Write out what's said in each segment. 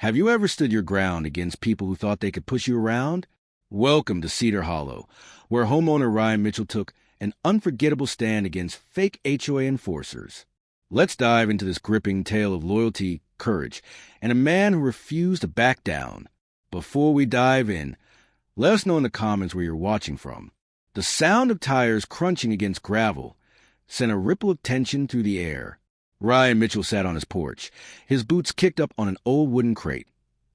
Have you ever stood your ground against people who thought they could push you around? Welcome to Cedar Hollow, where homeowner Ryan Mitchell took an unforgettable stand against fake HOA enforcers. Let's dive into this gripping tale of loyalty, courage, and a man who refused to back down. Before we dive in, let us know in the comments where you're watching from. The sound of tires crunching against gravel sent a ripple of tension through the air. Ryan Mitchell sat on his porch, his boots kicked up on an old wooden crate,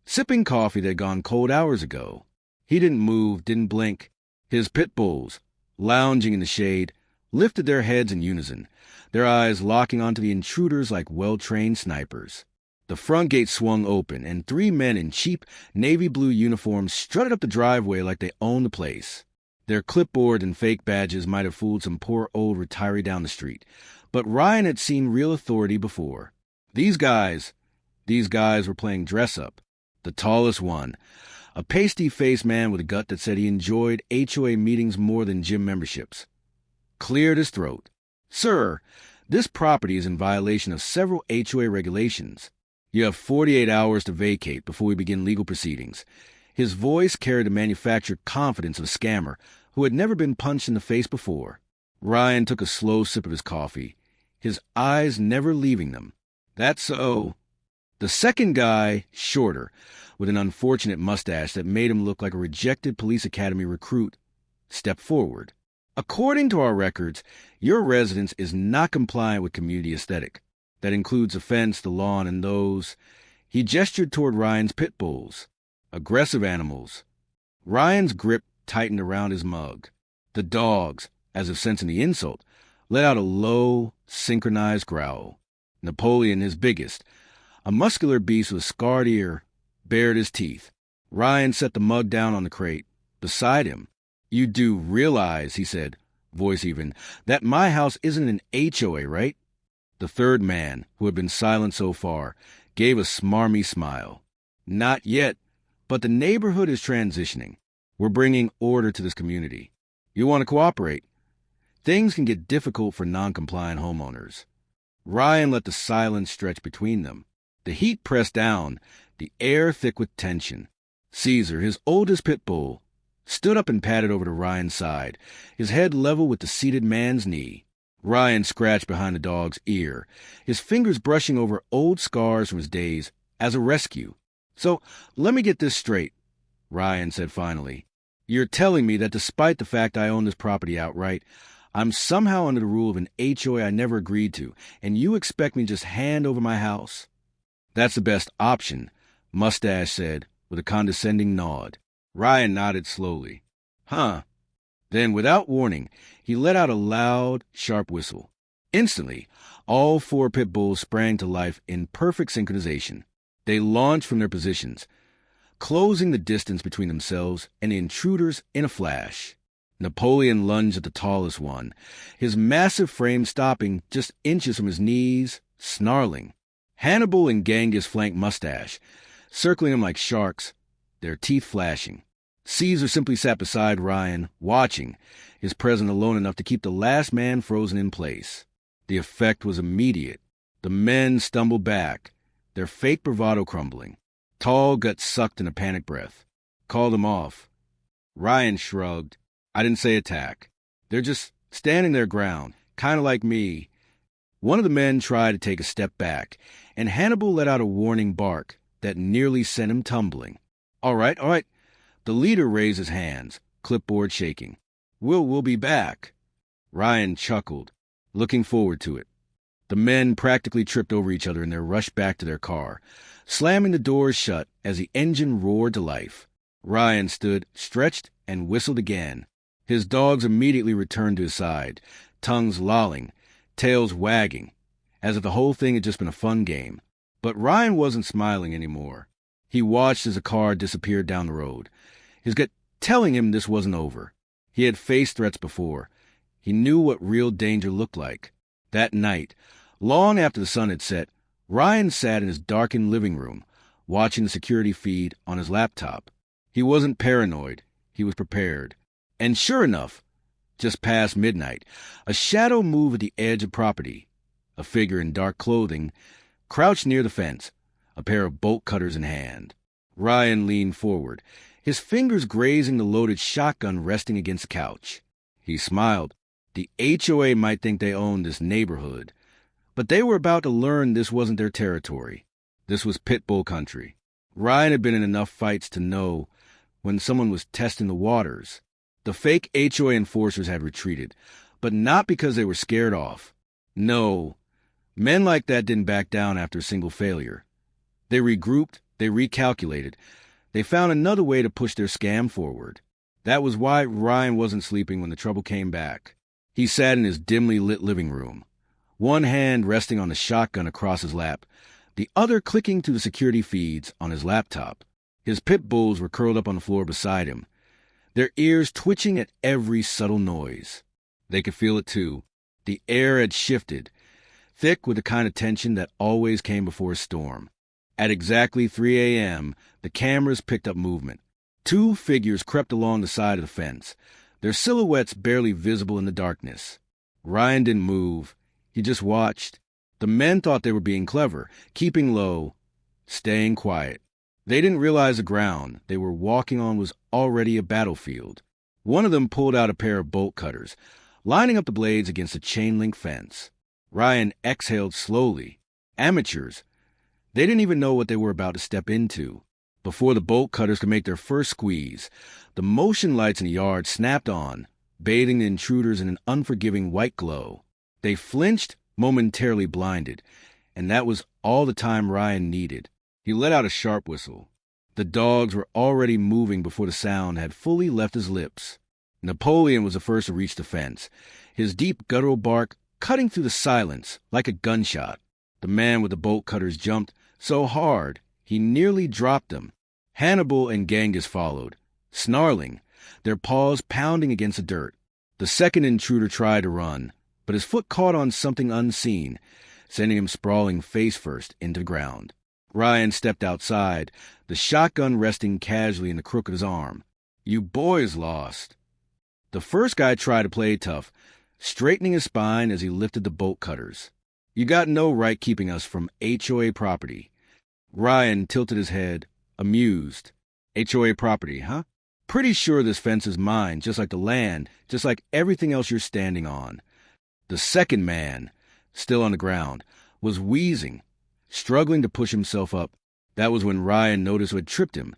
sipping coffee that had gone cold hours ago. He didn't move, didn't blink. His pit bulls, lounging in the shade, lifted their heads in unison, their eyes locking onto the intruders like well-trained snipers. The front gate swung open, and 3 men in cheap navy blue uniforms strutted up the driveway like they owned the place. Their clipboard and fake badges might have fooled some poor old retiree down the street, but Ryan had seen real authority before. These guys were playing dress-up. The tallest one, a pasty-faced man with a gut that said he enjoyed HOA meetings more than gym memberships, cleared his throat. "Sir, this property is in violation of several HOA regulations. You have 48 hours to vacate before we begin legal proceedings." His voice carried the manufactured confidence of a scammer who had never been punched in the face before. Ryan took a slow sip of his coffee, his eyes never leaving them. "That's so." The second guy, shorter, with an unfortunate mustache that made him look like a rejected police academy recruit, stepped forward. "According to our records, your residence is not compliant with community aesthetic. That includes the fence, the lawn, and those—" He gestured toward Ryan's pit bulls. Aggressive animals. Ryan's grip tightened around his mug. The dogs, as if sensing the insult, let out a low, synchronized growl. Napoleon, his biggest, a muscular beast with a scarred ear, bared his teeth. Ryan set the mug down on the crate beside him. "You do realize," he said, voice even, "that my house isn't an HOA, right?" The third man, who had been silent so far, gave a smarmy smile. "Not yet. But the neighborhood is transitioning. We're bringing order to this community. You want to cooperate? Things can get difficult for non-compliant homeowners." Ryan let the silence stretch between them. The heat pressed down, the air thick with tension. Caesar, his oldest pit bull, stood up and padded over to Ryan's side, his head level with the seated man's knee. Ryan scratched behind the dog's ear, his fingers brushing over old scars from his days as a rescue. "So, let me get this straight," Ryan said finally. "You're telling me that despite the fact I own this property outright, I'm somehow under the rule of an HOA I never agreed to, and you expect me to just hand over my house?" "That's the best option," Mustache said, with a condescending nod. Ryan nodded slowly. "Huh." Then, without warning, he let out a loud, sharp whistle. Instantly, all 4 pit bulls sprang to life in perfect synchronization. They launched from their positions, closing the distance between themselves and the intruders in a flash. Napoleon lunged at the tallest one, his massive frame stopping just inches from his knees, snarling. Hannibal and Genghis flanked Mustache, circling him like sharks, their teeth flashing. Caesar simply sat beside Ryan, watching, his presence alone enough to keep the last man frozen in place. The effect was immediate. The men stumbled back, their fake bravado crumbling. Tall guts sucked in a panic breath. "Call them off." Ryan shrugged. "I didn't say attack. They're just standing their ground, kind of like me." One of the men tried to take a step back, and Hannibal let out a warning bark that nearly sent him tumbling. All right. The leader raised his hands, clipboard shaking. We'll be back." Ryan chuckled, looking forward to it. The men practically tripped over each other in their rush back to their car, slamming the doors shut as the engine roared to life. Ryan stood, stretched, and whistled again. His dogs immediately returned to his side, tongues lolling, tails wagging, as if the whole thing had just been a fun game. But Ryan wasn't smiling anymore. He watched as the car disappeared down the road, his gut telling him this wasn't over. He had faced threats before. He knew what real danger looked like. That night, long after the sun had set, Ryan sat in his darkened living room, watching the security feed on his laptop. He wasn't paranoid. He was prepared. And sure enough, just past midnight, a shadow moved at the edge of property. A figure in dark clothing crouched near the fence, a pair of bolt cutters in hand. Ryan leaned forward, his fingers grazing the loaded shotgun resting against the couch. He smiled. The HOA might think they owned this neighborhood, but they were about to learn this wasn't their territory. This was pitbull country. Ryan had been in enough fights to know when someone was testing the waters. The fake HOA enforcers had retreated, but not because they were scared off. No, men like that didn't back down after a single failure. They regrouped, they recalculated, they found another way to push their scam forward. That was why Ryan wasn't sleeping when the trouble came back. He sat in his dimly lit living room, one hand resting on the shotgun across his lap, the other clicking through the security feeds on his laptop. His pit bulls were curled up on the floor beside him, their ears twitching at every subtle noise. They could feel it too. The air had shifted, thick with the kind of tension that always came before a storm. At exactly 3 a.m., the cameras picked up movement. Two figures crept along the side of the fence, their silhouettes barely visible in the darkness. Ryan didn't move. He just watched. The men thought they were being clever, keeping low, staying quiet. They didn't realize the ground they were walking on was already a battlefield. One of them pulled out a pair of bolt cutters, lining up the blades against a chain-link fence. Ryan exhaled slowly. Amateurs. They didn't even know what they were about to step into. Before the bolt cutters could make their first squeeze, the motion lights in the yard snapped on, bathing the intruders in an unforgiving white glow. They flinched, momentarily blinded, and that was all the time Ryan needed. He let out a sharp whistle. The dogs were already moving before the sound had fully left his lips. Napoleon was the first to reach the fence, his deep guttural bark cutting through the silence like a gunshot. The man with the bolt cutters jumped so hard he nearly dropped them. Hannibal and Genghis followed, snarling, their paws pounding against the dirt. The second intruder tried to run, but his foot caught on something unseen, sending him sprawling face first into the ground. Ryan stepped outside, the shotgun resting casually in the crook of his arm. "You boys lost." The first guy tried to play tough, straightening his spine as he lifted the bolt cutters. "You got no right keeping us from HOA property." Ryan tilted his head, amused. "HOA property, huh? Pretty sure this fence is mine, just like the land, just like everything else you're standing on." The second man, still on the ground, was wheezing, struggling to push himself up. That was when Ryan noticed what had tripped him.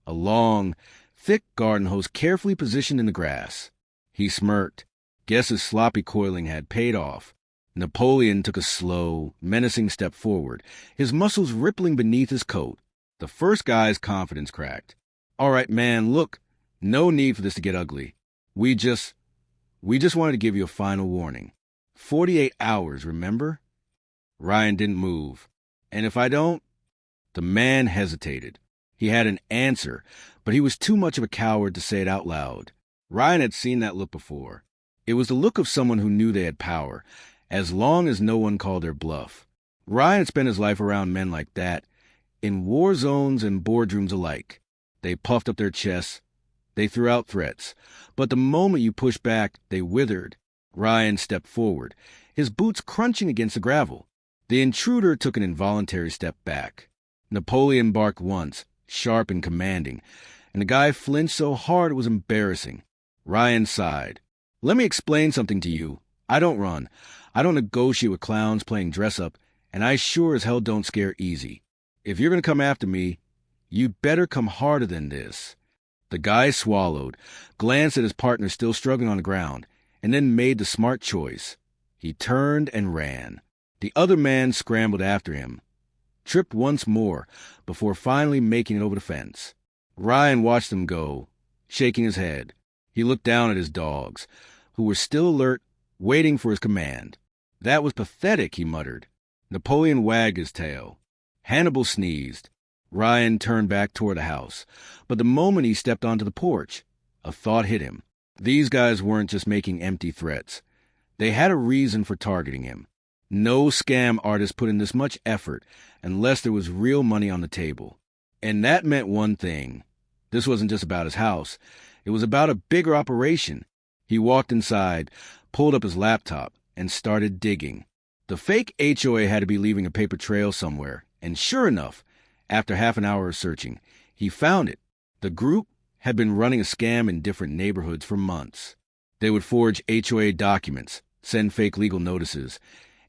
A long, thick garden hose carefully positioned in the grass. He smirked. Guess his sloppy coiling had paid off. Napoleon took a slow, menacing step forward, his muscles rippling beneath his coat. The first guy's confidence cracked. "All right, man, look, no need for this to get ugly. We just wanted to give you a final warning. 48 hours, remember?" Ryan didn't move. "And if I don't?" The man hesitated. He had an answer, but he was too much of a coward to say it out loud. Ryan had seen that look before. It was the look of someone who knew they had power, as long as no one called their bluff. Ryan had spent his life around men like that, in war zones and boardrooms alike. They puffed up their chests. They threw out threats. But the moment you pushed back, they withered. Ryan stepped forward, his boots crunching against the gravel. The intruder took an involuntary step back. Napoleon barked once, sharp and commanding, and the guy flinched so hard it was embarrassing. Ryan sighed. "Let me explain something to you. I don't run. I don't negotiate with clowns playing dress-up, and I sure as hell don't scare easy. If you're going to come after me, you'd better come harder than this." The guy swallowed, glanced at his partner still struggling on the ground, and then made the smart choice. He turned and ran. The other man scrambled after him, tripped once more before finally making it over the fence. Ryan watched them go, shaking his head. He looked down at his dogs, who were still alert, waiting for his command. "That was pathetic," he muttered. Napoleon wagged his tail. Hannibal sneezed. Ryan turned back toward the house, but the moment he stepped onto the porch, a thought hit him. These guys weren't just making empty threats. They had a reason for targeting him. No scam artist put in this much effort unless there was real money on the table. And that meant one thing. This wasn't just about his house. It was about a bigger operation. He walked inside, pulled up his laptop, and started digging. The fake HOA had to be leaving a paper trail somewhere, and sure enough, After half an hour of searching, he found it. The group had been running a scam in different neighborhoods for months. They would forge HOA documents, send fake legal notices,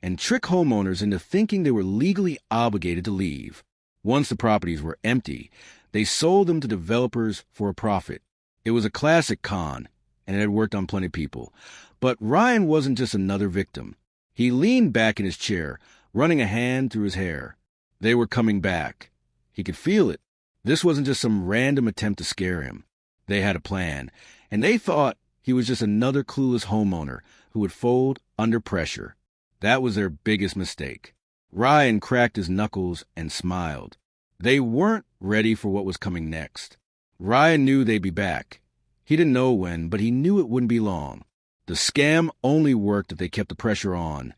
and trick homeowners into thinking they were legally obligated to leave. Once the properties were empty, they sold them to developers for a profit. It was a classic con, and it had worked on plenty of people. But Ryan wasn't just another victim. He leaned back in his chair, running a hand through his hair. They were coming back. He could feel it. This wasn't just some random attempt to scare him. They had a plan, and they thought he was just another clueless homeowner who would fold under pressure. That was their biggest mistake. Ryan cracked his knuckles and smiled. They weren't ready for what was coming next. Ryan knew they'd be back. He didn't know when, but he knew it wouldn't be long. The scam only worked if they kept the pressure on,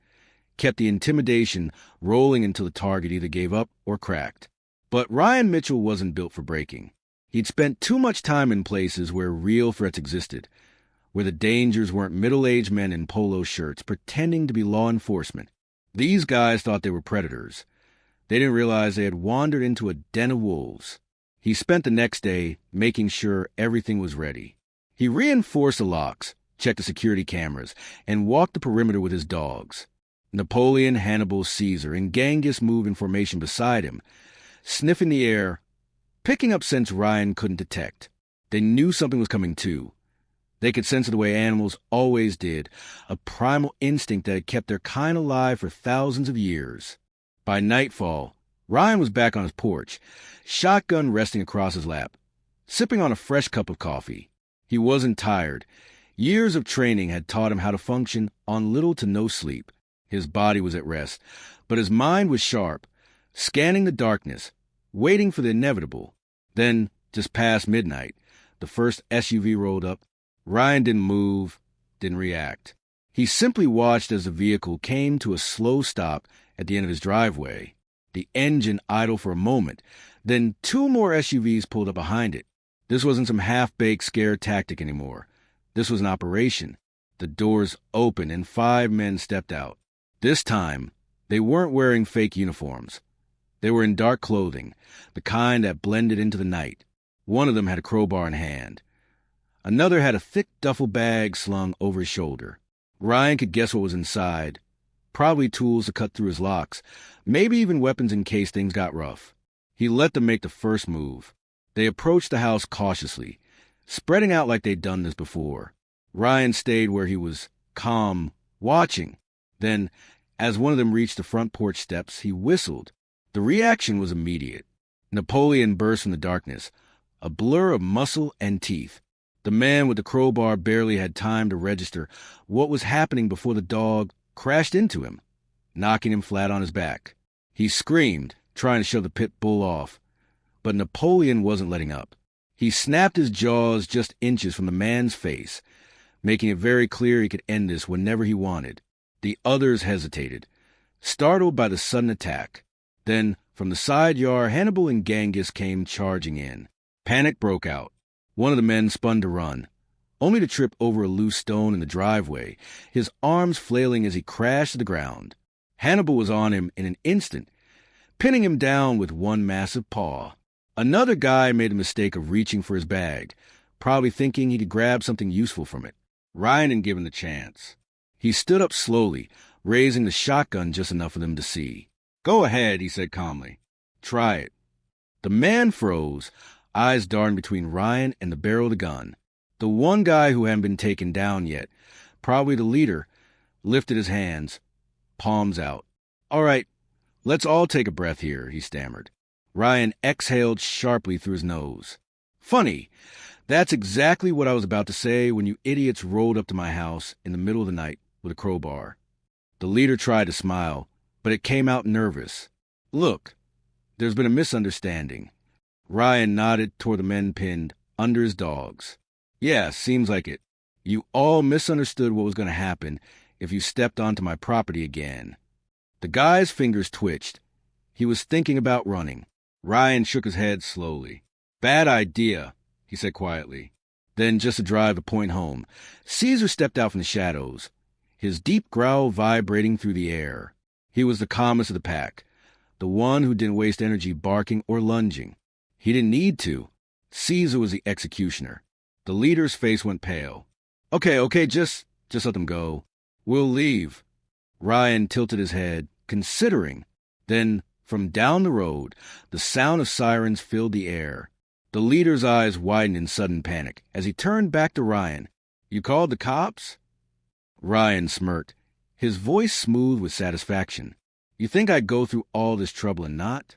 kept the intimidation rolling until the target either gave up or cracked. But Ryan Mitchell wasn't built for breaking. He'd spent too much time in places where real threats existed, where the dangers weren't middle-aged men in polo shirts pretending to be law enforcement. These guys thought they were predators. They didn't realize they had wandered into a den of wolves. He spent the next day making sure everything was ready. He reinforced the locks, checked the security cameras, and walked the perimeter with his dogs. Napoleon, Hannibal, Caesar, and Genghis moved in formation beside him, sniffing the air, picking up scents Ryan couldn't detect. They knew something was coming too. They could sense it the way animals always did, a primal instinct that had kept their kind alive for thousands of years. By nightfall, Ryan was back on his porch, shotgun resting across his lap, sipping on a fresh cup of coffee. He wasn't tired. Years of training had taught him how to function on little to no sleep. His body was at rest, but his mind was sharp, scanning the darkness, waiting for the inevitable. Then, just past midnight, the first SUV rolled up. Ryan didn't move, didn't react. He simply watched as the vehicle came to a slow stop at the end of his driveway. The engine idled for a moment. Then 2 more SUVs pulled up behind it. This wasn't some half-baked scare tactic anymore. This was an operation. The doors opened and 5 men stepped out. This time, they weren't wearing fake uniforms. They were in dark clothing, the kind that blended into the night. One of them had a crowbar in hand. Another had a thick duffel bag slung over his shoulder. Ryan could guess what was inside. Probably tools to cut through his locks, maybe even weapons in case things got rough. He let them make the first move. They approached the house cautiously, spreading out like they'd done this before. Ryan stayed where he was, calm, watching. Then, as one of them reached the front porch steps, he whistled. The reaction was immediate. Napoleon burst from the darkness, a blur of muscle and teeth. The man with the crowbar barely had time to register what was happening before the dog crashed into him, knocking him flat on his back. He screamed, trying to shove the pit bull off, but Napoleon wasn't letting up. He snapped his jaws just inches from the man's face, making it very clear he could end this whenever he wanted. The others hesitated, startled by the sudden attack. Then, from the side yard, Hannibal and Genghis came charging in. Panic broke out. One of the men spun to run, only to trip over a loose stone in the driveway, his arms flailing as he crashed to the ground. Hannibal was on him in an instant, pinning him down with one massive paw. Another guy made the mistake of reaching for his bag, probably thinking he could grab something useful from it. Ryan didn't give him the chance. He stood up slowly, raising the shotgun just enough for them to see. "Go ahead," he said calmly. "Try it." The man froze, eyes darting between Ryan and the barrel of the gun. The one guy who hadn't been taken down yet, probably the leader, lifted his hands, palms out. "All right, let's all take a breath here," he stammered. Ryan exhaled sharply through his nose. "Funny, that's exactly what I was about to say when you idiots rolled up to my house in the middle of the night with a crowbar." The leader tried to smile, but it came out nervous. "Look, there's been a misunderstanding." Ryan nodded toward the men pinned under his dogs. "Yeah, seems like it. You all misunderstood what was going to happen if you stepped onto my property again." The guy's fingers twitched. He was thinking about running. Ryan shook his head slowly. "Bad idea," he said quietly. Then, just to drive the point home, Caesar stepped out from the shadows, his deep growl vibrating through the air. He was the calmest of the pack, the one who didn't waste energy barking or lunging. He didn't need to. Caesar was the executioner. The leader's face went pale. Okay, just let them go. We'll leave. Ryan tilted his head, considering. Then, from down the road, the sound of sirens filled the air. The leader's eyes widened in sudden panic as he turned back to Ryan. You called the cops? Ryan smirked, his voice smooth with satisfaction. You think I'd go through all this trouble and not?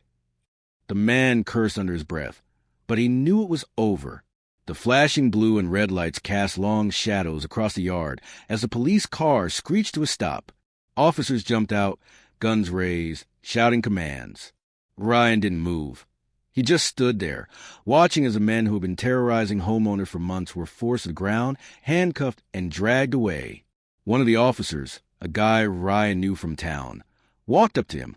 The man cursed under his breath, but he knew it was over. The flashing blue and red lights cast long shadows across the yard as the police car screeched to a stop. Officers jumped out, guns raised, shouting commands. Ryan didn't move. He just stood there, watching as the men who had been terrorizing homeowners for months were forced to the ground, handcuffed, and dragged away. One of the officers, a guy Ryan knew from town, walked up to him,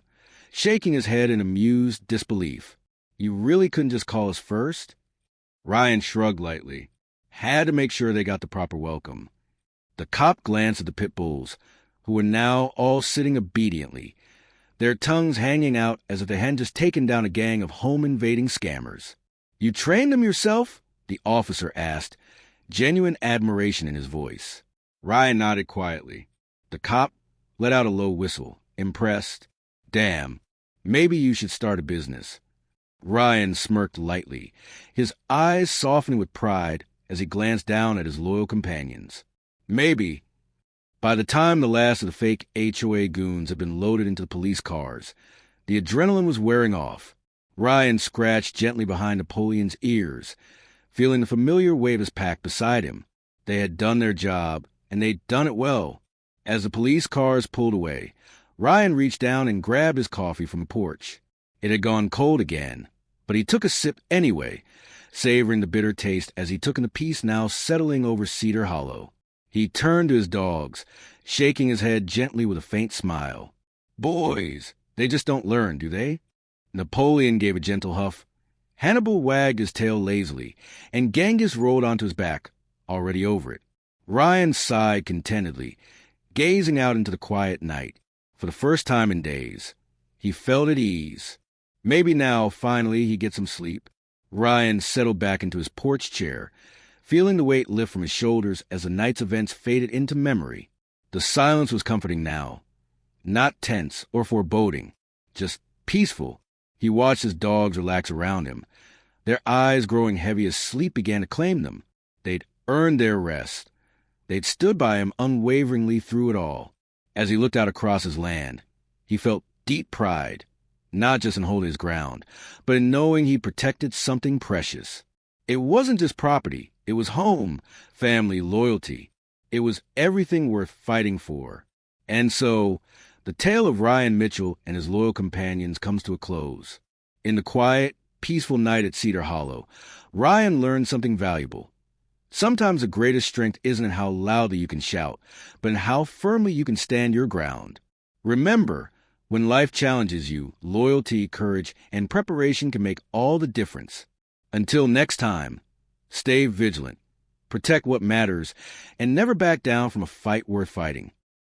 shaking his head in amused disbelief. You really couldn't just call us first? Ryan shrugged lightly. Had to make sure they got the proper welcome. The cop glanced at the pit bulls, who were now all sitting obediently, their tongues hanging out as if they hadn't just taken down a gang of home-invading scammers. You trained them yourself? The officer asked, genuine admiration in his voice. Ryan nodded quietly. The cop let out a low whistle, impressed. Damn, maybe you should start a business. Ryan smirked lightly, his eyes softening with pride as he glanced down at his loyal companions. Maybe. By the time the last of the fake HOA goons had been loaded into the police cars, the adrenaline was wearing off. Ryan scratched gently behind Napoleon's ears, feeling the familiar weight of his pack beside him. They had done their job, and they'd done it well. As the police cars pulled away, Ryan reached down and grabbed his coffee from the porch. It had gone cold again, but he took a sip anyway, savoring the bitter taste as he took in the peace now settling over Cedar Hollow. He turned to his dogs, shaking his head gently with a faint smile. Boys, they just don't learn, do they? Napoleon gave a gentle huff. Hannibal wagged his tail lazily, and Genghis rolled onto his back, already over it. Ryan sighed contentedly, gazing out into the quiet night. For the first time in days, he felt at ease. Maybe now, finally, he'd get some sleep. Ryan settled back into his porch chair, feeling the weight lift from his shoulders as the night's events faded into memory. The silence was comforting now. Not tense or foreboding, just peaceful. He watched his dogs relax around him, their eyes growing heavy as sleep began to claim them. They'd earned their rest. They'd stood by him unwaveringly through it all. As he looked out across his land, he felt deep pride, not just in holding his ground, but in knowing he protected something precious. It wasn't just property. It was home, family, loyalty. It was everything worth fighting for. And so, the tale of Ryan Mitchell and his loyal companions comes to a close. In the quiet, peaceful night at Cedar Hollow, Ryan learned something valuable. Sometimes the greatest strength isn't in how loudly you can shout, but in how firmly you can stand your ground. Remember, when life challenges you, loyalty, courage, and preparation can make all the difference. Until next time, stay vigilant, protect what matters, and never back down from a fight worth fighting.